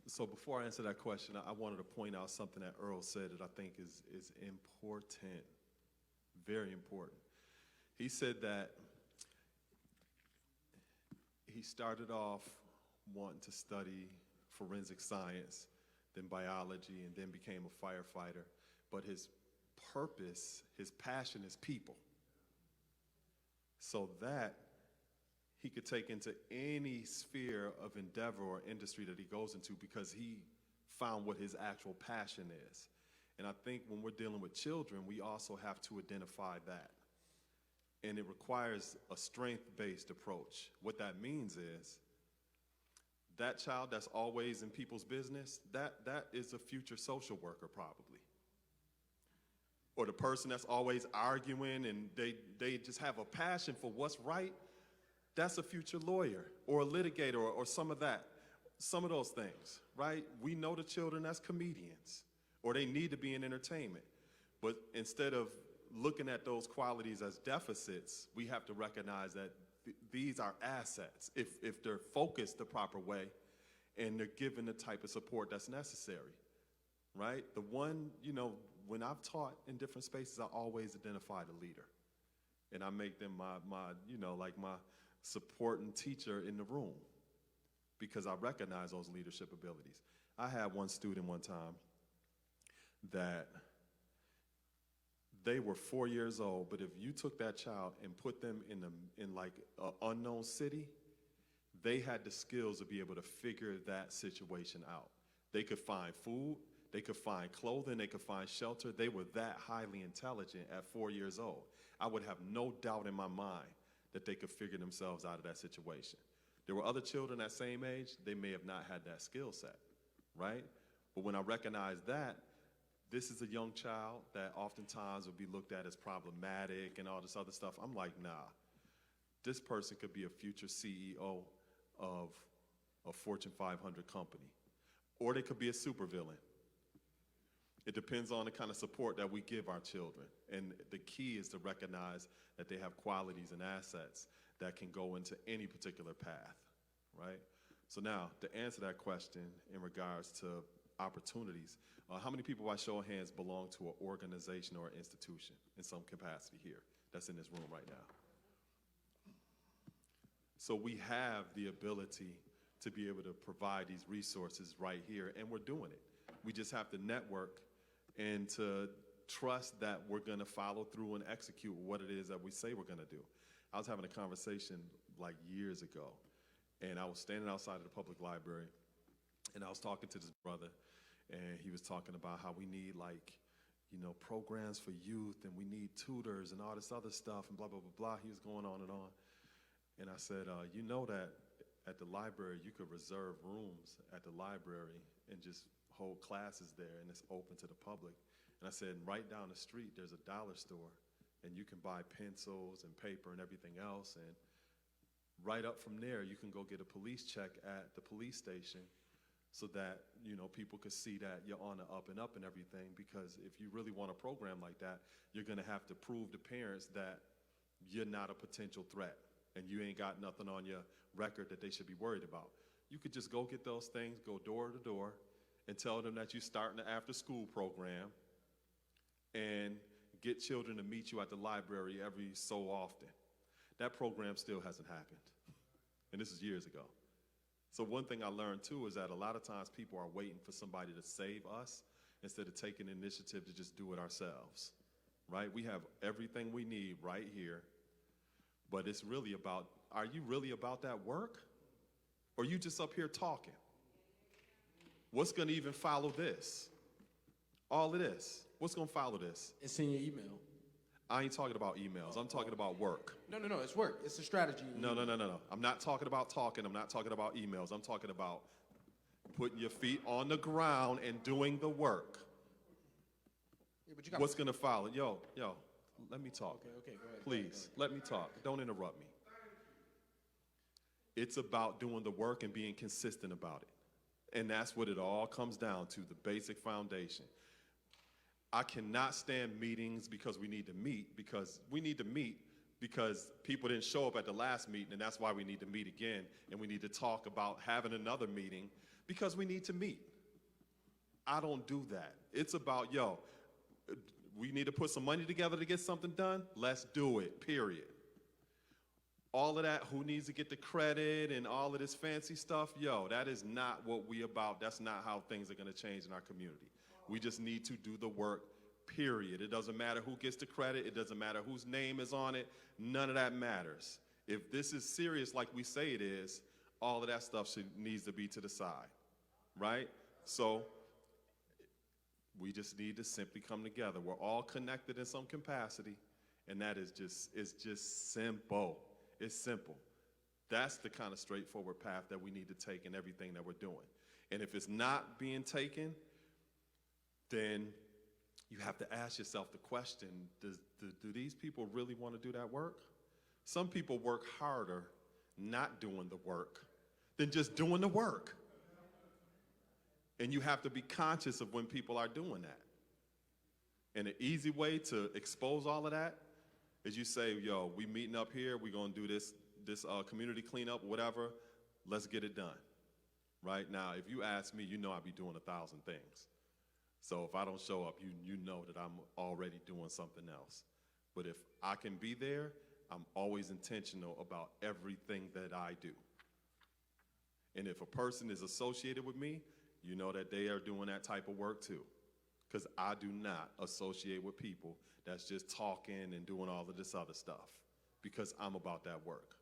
So before I answer that question, I wanted to point out something that Earl said that I think is important, very important. He said that he started off wanting to study forensic science, then biology, and then became a firefighter. But his purpose, his passion is people. So that he could take into any sphere of endeavor or industry that he goes into because he found what his actual passion is. And I think when we're dealing with children, we also have to identify that. And it requires a strength-based approach. What that means is that child that's always in people's business, that is a future social worker probably. Or the person that's always arguing and they just have a passion for what's right, that's a future lawyer or a litigator or some of that, some of those things, right? We know the children that's comedians or they need to be in entertainment. But instead of looking at those qualities as deficits, we have to recognize that these are assets if they're focused the proper way and they're given the type of support that's necessary, right? The one, when I've taught in different spaces, I always identify the leader. And I make them my supporting teacher in the room because I recognize those leadership abilities. I had one student one time that they were 4 years old, but if you took that child and put them in like an unknown city, they had the skills to be able to figure that situation out. They could find food, they could find clothing, they could find shelter. They were that highly intelligent at 4 years old. I would have no doubt in my mind that they could figure themselves out of that situation. There were other children that same age, they may have not had that skill set, right? But when I recognized that, this is a young child that oftentimes would be looked at as problematic and all this other stuff. I'm like, nah, this person could be a future CEO of a Fortune 500 company, or they could be a supervillain. It depends on the kind of support that we give our children. And the key is to recognize that they have qualities and assets that can go into any particular path, right? So now, to answer that question in regards to opportunities, how many people by show of hands belong to an organization or an institution in some capacity here that's in this room right now? So we have the ability to be able to provide these resources right here, and we're doing it. We just have to network and to trust that we're going to follow through and execute what it is that we say we're going to do. I was having a conversation like years ago, and I was standing outside of the public library, and I was talking to this brother, and he was talking about how we need programs for youth, and we need tutors and all this other stuff, and blah, blah, blah, blah. He was going on. And I said, you know that at the library, you could reserve rooms at the library and just hold classes there, and it's open to the public. And I said, right down the street, there's a dollar store, and you can buy pencils and paper and everything else. And right up from there, you can go get a police check at the police station so that, people could see that you're on the up and up and everything. Because if you really want a program like that, you're going to have to prove to parents that you're not a potential threat and you ain't got nothing on your record that they should be worried about. You could just go get those things, go door to door, and tell them that you're starting an after-school program and get children to meet you at the library every so often. That program still hasn't happened, and this is years ago. So one thing I learned, too, is that a lot of times people are waiting for somebody to save us instead of taking initiative to just do it ourselves, right? We have everything we need right here, but it's really about, are you really about that work? Or are you just up here talking? What's going to even follow this? All of this. What's going to follow this? It's in your email. I ain't talking about emails. I'm talking about work. No, it's work. It's a strategy. No. I'm not talking about talking. I'm not talking about emails. I'm talking about putting your feet on the ground and doing the work. Yeah, but you got What's going to follow? Yo, let me talk. Okay, go ahead. Please, let me talk. Don't interrupt me. It's about doing the work and being consistent about it. And that's what it all comes down to, the basic foundation. I cannot stand meetings because we need to meet, because people didn't show up at the last meeting, and that's why we need to meet again, and we need to talk about having another meeting Because we need to meet. I don't do that. It's about, yo, we need to put some money together to get something done. Let's do it, period. All of that, who needs to get the credit and all of this fancy stuff, yo, that is not what we about. That's not how things are going to change in our community. We just need to do the work, period. It doesn't matter who gets the credit. It doesn't matter whose name is on it. None of that matters. If this is serious like we say it is, all of that stuff needs to be to the side, right? So we just need to simply come together. We're all connected in some capacity, and that is it's just simple. It's simple. That's the kind of straightforward path that we need to take in everything that we're doing. And if it's not being taken, then you have to ask yourself the question, do these people really want to do that work? Some people work harder not doing the work than just doing the work. And you have to be conscious of when people are doing that. And an easy way to expose all of that is you say, yo, we meeting up here, we're going to do this community cleanup, whatever, let's get it done. Right? Now, if you ask me, you know I'll be doing 1,000 things. So if I don't show up, you know that I'm already doing something else. But if I can be there, I'm always intentional about everything that I do. And if a person is associated with me, you know that they are doing that type of work too. Because I do not associate with people that's just talking and doing all of this other stuff. Because I'm about that work.